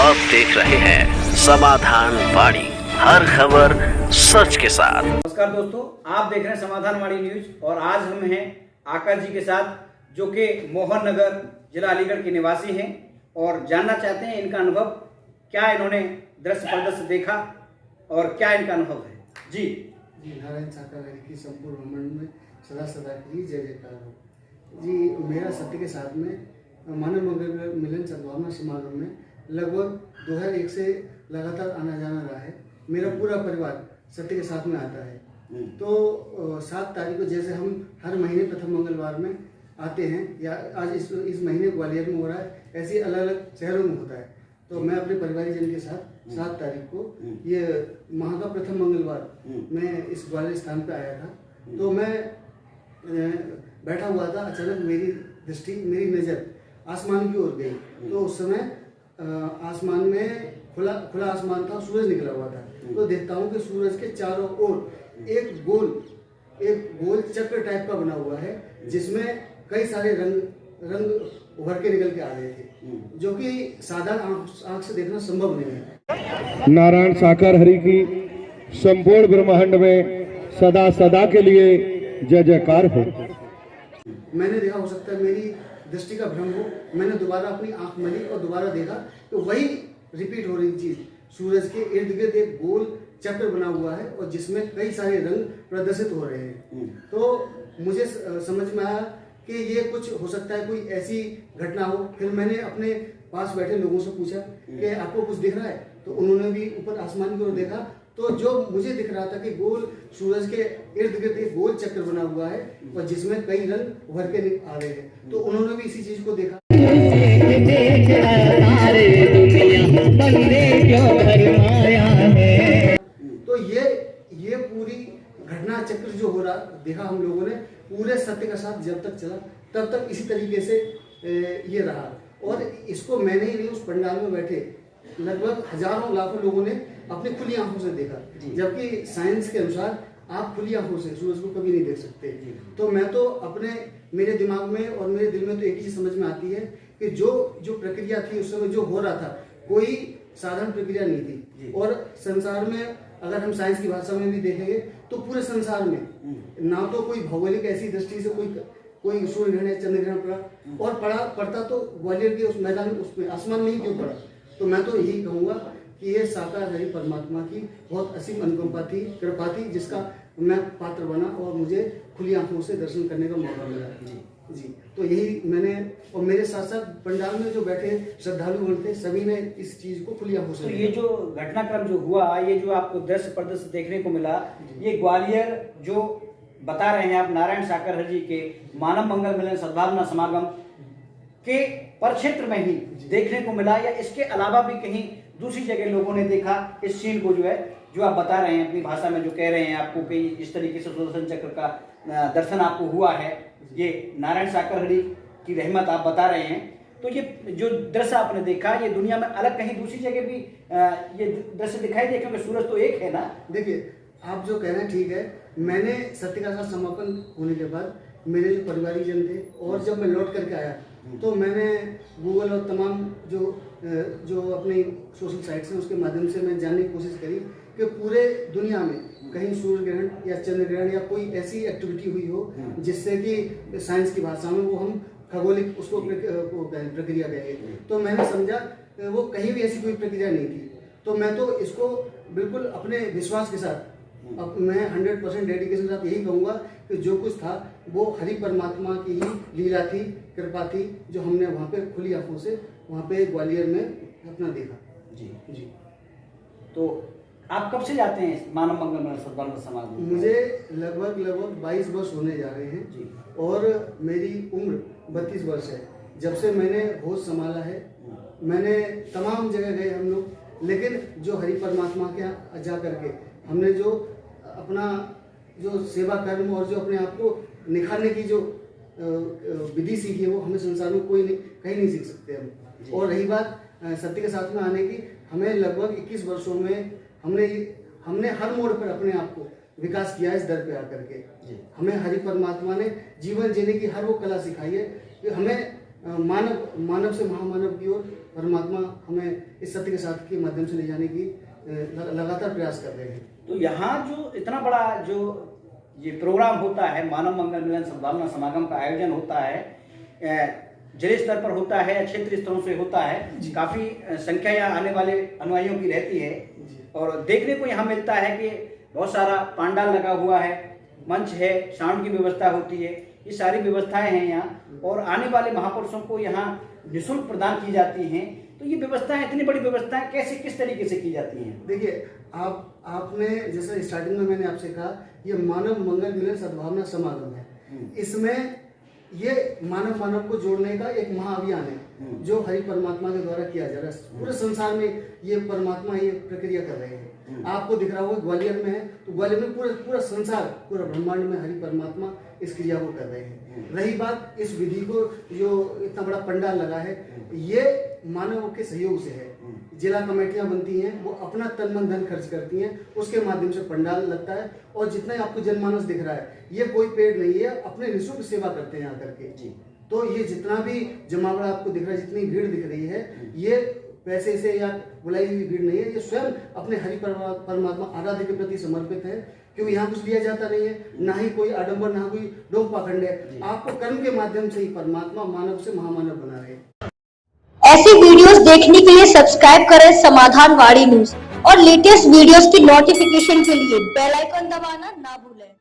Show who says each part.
Speaker 1: आप देख रहे हैं समाधान वाणी, हर खबर सच के साथ।
Speaker 2: नमस्कार दोस्तों, आप देख रहे हैं समाधान वाणी न्यूज और आज हम हैं आकाश जी के साथ, जो कि मोहन नगर जिला अलीगढ़ के निवासी हैं और जानना चाहते हैं इनका अनुभव क्या, इन्होंने दृश्य प्रदर्शन देखा और क्या इनका अनुभव है। जी
Speaker 3: नारायण साकार हरि की संपूर्ण ब्रह्मांड में सदा सदा के लिए जय जयकार हो। जी, मेरा सत्य के साथ में मानव मंगल मिलन सद्भावना समागम में लगभग 2001 से लगातार आना जाना रहा है। मेरा पूरा परिवार सत्य के साथ में आता है। तो 7 तारीख को जैसे हम हर महीने प्रथम मंगलवार में आते हैं, या आज इस महीने ग्वालियर में हो रहा है, ऐसे अलग अलग शहरों में होता है। तो मैं अपने परिवारजन के साथ 7 तारीख को ये माह का प्रथम मंगलवार मैं इस ग्वालियर स्थान पे आया था। तो मैं बैठा हुआ था, अचानक मेरी नज़र आसमान की ओर गई। तो उस समय आसमान में खुला आसमान था, सूरज निकला हुआ था। तो देखता हूँ कि सूरज के चारों ओर एक गोल चक्र टाइप का बना हुआ है, जिसमें कई सारे रंग उभर के निकल के आ रहे थे, जो कि साधारण आंख से देखना संभव नहीं है।
Speaker 4: नारायण साकार हरि की संपूर्ण ब्रह्मांड में सदा सदा के लिए जय जयकार हो।
Speaker 3: मैंने देखा, हो सकता है मेरी दृष्टि का भ्रम हो, मैंने दोबारा अपनी आंख मली और दोबारा देखा तो वही रिपीट हो रही चीज, सूरज के इर्द गिर्द एक गोल चक्र बना हुआ है और जिसमें कई सारे रंग प्रदर्शित हो रहे हैं। तो मुझे समझ में आया कि ये कुछ हो सकता है, कोई ऐसी घटना हो। फिर मैंने अपने पास बैठे लोगों से पूछा कि आपको कुछ दिख रहा है, तो उन्होंने भी ऊपर आसमान की ओर देखा। तो जो मुझे दिख रहा था कि गोल सूरज के इर्द गिर्द एक गोल चक्र बना हुआ है और जिसमें कई रंग उभर के आ रहे हैं, तो उन्होंने भी इसी चीज को देखा। तो ये पूरी घटना चक्र जो हो रहा देखा हम लोगों ने, पूरे सत्य का साथ जब तक चला तब तक इसी तरीके से ये रहा। और इसको मैंने ही नहीं, उस पंडाल में बैठे लगभग हजारों लाखों लोगों ने अपनी खुली आंखों से देखा, जबकि साइंस के अनुसार आप खुली आंखों से सूरज को कभी नहीं देख सकते। तो मैं तो मेरे दिमाग में और मेरे दिल में तो एक ही चीज समझ में आती है कि जो प्रक्रिया थी उस समय जो हो रहा था, कोई साधारण प्रक्रिया नहीं थी। और संसार में अगर हम साइंस की भाषा में भी देखेंगे तो पूरे संसार में ना तो कोई भौगोलिक ऐसी दृष्टि से कोई सूर्य ग्रहण या चंद्र ग्रहण पड़ा, और पड़ता तो ग्वालियर के उस मैदान में, उसमें आसमान में ही क्यों पड़ा। तो मैं तो यही कहूँगा कि ये साकार हरि परमात्मा की बहुत असीम अनुकंपा थी, कृपा थी, जिसका मैं पात्र बना और मुझे खुली आंखों से दर्शन करने का मौका मिला। जी, तो यही मैंने, और मेरे साथ साथ पंडाल में जो बैठे श्रद्धालुगण थे, सभी ने इस चीज को खुली आंखों से।
Speaker 2: तो ये जो घटनाक्रम जो हुआ, ये जो आपको दृश्य प्रदर्शन देखने को मिला, ये ग्वालियर जो बता रहे हैं आप, नारायण साकार हरि जी के मानव मंगल मिलन सद्भावना समागम के परिक्षेत्र में ही देखने को मिला, या इसके अलावा भी कहीं दूसरी जगह लोगों ने देखा इस सीन को, जो आप बता रहे हैं अपनी भाषा में, जो कह रहे हैं आपको कि इस तरीके से सुदर्शन चक्र का दर्शन आपको हुआ है, ये नारायण साकार हरि की रहमत आप बता रहे हैं। तो ये जो दृश्य आपने देखा, ये दुनिया में अलग कहीं दूसरी जगह भी ये दृश्य दिखाई दे, क्योंकि सूरज तो एक है ना।
Speaker 3: देखिए, आप जो कह रहे हैं ठीक है। मैंने सत्य का साथ समापन होने के बाद मेरे जो परिवारीजन थे, और जब मैं लौट करके आया तो मैंने गूगल और तमाम जो अपनी सोशल साइट्स हैं उसके माध्यम से मैं जानने की कोशिश करी कि पूरे दुनिया में कहीं सूर्य ग्रहण या चंद्र ग्रहण या कोई ऐसी एक्टिविटी हुई हो जिससे कि साइंस की भाषा में वो हम खगोलिक उसको प्रक्रिया कहेंगे। तो मैंने समझा वो कहीं भी ऐसी कोई प्रक्रिया नहीं थी। तो मैं तो इसको बिल्कुल अपने विश्वास के साथ, अब मैं 100% डेडिकेशन के साथ यही कहूँगा कि जो कुछ था वो हरि परमात्मा की ही लीला थी, कृपा थी, जो हमने वहाँ पे खुली आंखों से वहाँ पे ग्वालियर में अपना देखा। जी।
Speaker 2: तो आप कब से जाते हैं मानव मंगल मिलन सद्भावना समागम?
Speaker 3: मुझे लगभग 22 वर्ष होने जा रहे हैं जी, और मेरी उम्र 32 वर्ष है। जब से मैंने होश संभाला है, मैंने तमाम जगह गए हम लोग, लेकिन जो हरि परमात्मा के यहाँ जा करके हमने जो अपना जो सेवा कर्म और जो अपने आप को निखारने की जो विधि सीखी है, वो हमें संसार में कहीं नहीं सीख सकते हम। और रही बात सत्य के साथ में आने की, हमें लगभग 21 वर्षों में हमने हर मोड़ पर अपने आप को विकास किया है। इस दर पे आकर के हमें हरि परमात्मा ने जीवन जीने की हर वो कला सिखाई है कि हमें मानव से महामानव की ओर परमात्मा हमें इस सत्य के साथ के माध्यम से ले जाने की लगातार प्रयास कर रहे हैं।
Speaker 2: तो यहाँ जो इतना बड़ा जो ये प्रोग्राम होता है, मानव मंगल मिलन सद्भावना समागम का आयोजन होता है, जिले स्तर पर होता है, क्षेत्रीय स्तरों से होता है, काफी संख्या यहाँ आने वाले अनुयायियों की रहती है और देखने को यहाँ मिलता है कि बहुत सारा पंडाल लगा हुआ है, मंच है, साउंड की व्यवस्था होती है, ये सारी व्यवस्थाएं हैं यहाँ और आने वाले महापुरुषों को यहाँ निःशुल्क प्रदान की जाती हैं। तो ये व्यवस्थाएं, इतनी बड़ी व्यवस्थाएं कैसे, किस तरीके से की जाती हैं?
Speaker 3: देखिए, आपने जैसे स्टार्टिंग में मैंने आपसे कहा, ये मानव मंगल मिलन सद्भावना समागम है। इसमें ये मानव को जोड़ने का एक महाअभियान है जो हरि परमात्मा के द्वारा किया जा रहा है। पूरे संसार में ये परमात्मा ये प्रक्रिया कर रहे हैं। आपको दिख रहा होगा ग्वालियर में है, तो ग्वालियर में पूरा संसार, पूरा ब्रह्मांड में हरि परमात्मा इस क्रिया को कर रहे हैं। रही बात इस विधि को, जो इतना बड़ा पंडाल लगा है, ये मानव के सहयोग से है। जिला कमेटियां बनती हैं, वो अपना तन मन धन खर्च करती हैं, उसके माध्यम से पंडाल लगता है और जितना आपको जनमानस दिख रहा है, ये कोई पेड़ नहीं है, अपने निःशुल्क सेवा करते हैं आकर के। तो ये जितना भी जमावड़ा आपको दिख रहा है, जितनी भीड़ दिख रही है, ये पैसे से या बुलाई हुई भीड़ नहीं है, ये स्वयं अपने हरि परमात्मा आराध्य के प्रति समर्पित है। क्योंकि यहाँ कुछ लिया जाता नहीं है, ना ही कोई आडंबर, ना कोई डोक पाखंड है। आपको कर्म के माध्यम से ही परमात्मा मानव से महामानव बना रहे हैं।
Speaker 5: ऐसी वीडियोस देखने के लिए सब्सक्राइब करें समाधान वाणी न्यूज और लेटेस्ट वीडियोस की नोटिफिकेशन के लिए बेल आइकन दबाना ना भूलें।